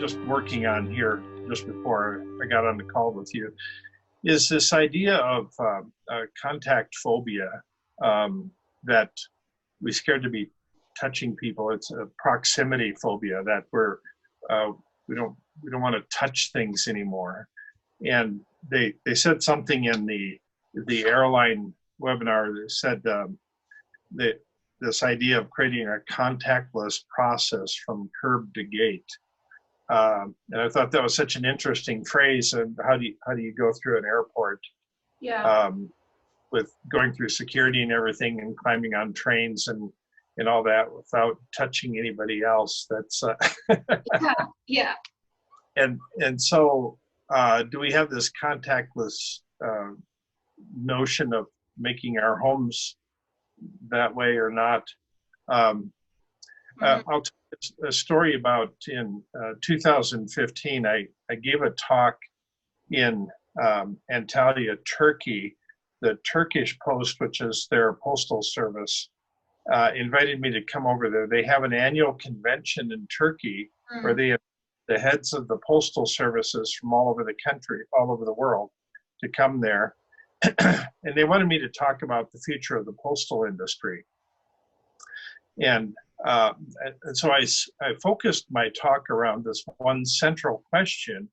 just working on here just before I got on the call with you is this idea of contact phobia, that we're scared to be touching people. It's a proximity phobia, that we don't want to touch things anymore. And they said something in the airline webinar that said that this idea of creating a contactless process from curb to gate. And I thought that was such an interesting phrase. And how do you go through an airport? Yeah. With going through security and everything, and climbing on trains and all that without touching anybody else? That's Yeah. And so do we have this contactless notion of making our homes that way or not? I'll tell you a story about in 2015. I gave a talk in Antalya, Turkey. The Turkish Post, which is their postal service, invited me to come over there. They have an annual convention in Turkey where they have the heads of the postal services from all over the country, all over the world, to come there. And they wanted me to talk about the future of the postal industry. And so I focused my talk around this one central question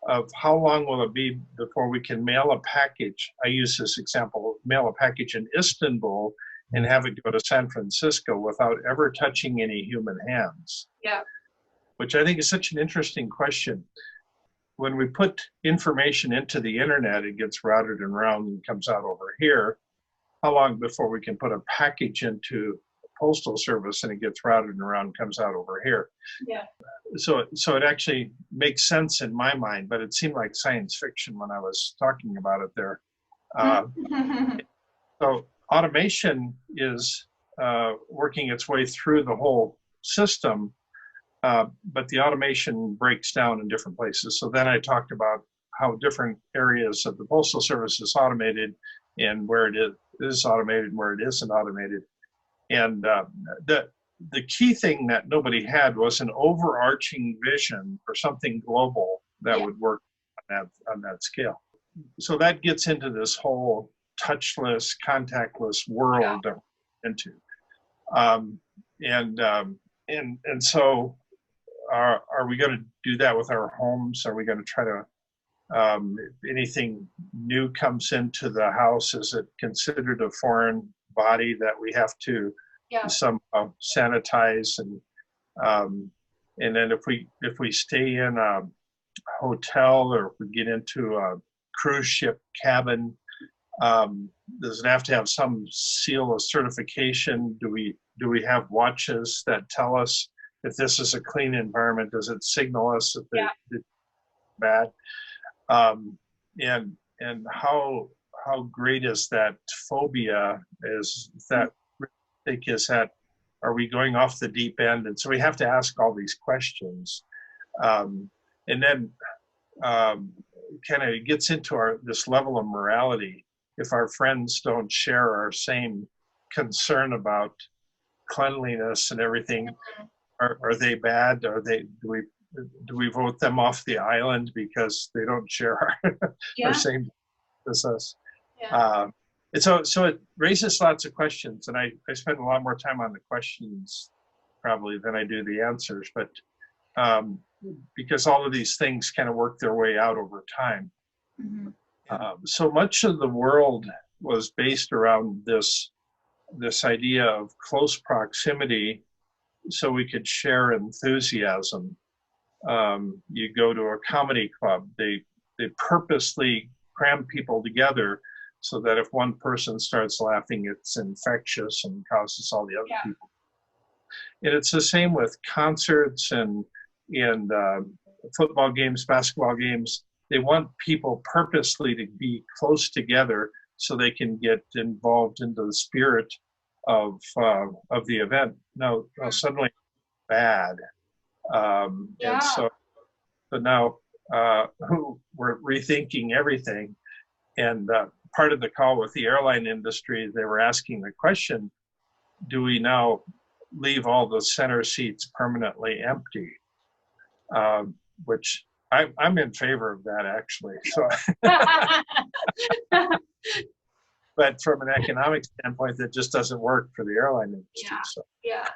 of how long will it be before we can mail a package. I use this example, mail a package in Istanbul and have it go to San Francisco without ever touching any human hands. Yeah. Which I think is such an interesting question. When we put information into the internet, it gets routed and round and comes out over here. How long before we can put a package into a postal service and it gets routed and around and comes out over here? Yeah. So it actually makes sense in my mind, but it seemed like science fiction when I was talking about it there. So automation is working its way through the whole system. But the automation breaks down in different places. So then I talked about how different areas of the Postal Service is automated and where it is automated and where it isn't automated. And the key thing that nobody had was an overarching vision for something global that would work on that scale. So that gets into this whole touchless, contactless world that we're into. And so are we going to do that with our homes? Are we going to try to, if anything new comes into the house, is it considered a foreign body that we have to somehow sanitize? And then if we stay in a hotel, or if we get into a cruise ship cabin, does it have to have some seal of certification? Do we have watches that tell us if this is a clean environment? Does it signal us if it's bad? And how great is that phobia? Is that are we going off the deep end? And so we have to ask all these questions, and then kind of gets into this level of morality. If our friends don't share our same concern about cleanliness and everything, are they bad? Do we vote them off the island because they don't share our same as us? Yeah. And so it raises lots of questions, and I spend a lot more time on the questions probably than I do the answers, but because all of these things kind of work their way out over time. Mm-hmm. So much of the world was based around this idea of close proximity, so we could share enthusiasm. You go to a comedy club, they purposely cram people together so that if one person starts laughing, it's infectious and causes all the other people. And it's the same with concerts and football games, basketball games. They want people purposely to be close together so they can get involved into the spirit of the event. Now suddenly bad. And so now we're rethinking everything. And part of the call with the airline industry, they were asking the question, do we now leave all the center seats permanently empty? which I'm in favor of that actually. So, but from an economic standpoint, that just doesn't work for the airline industry. Yeah. So. Yeah.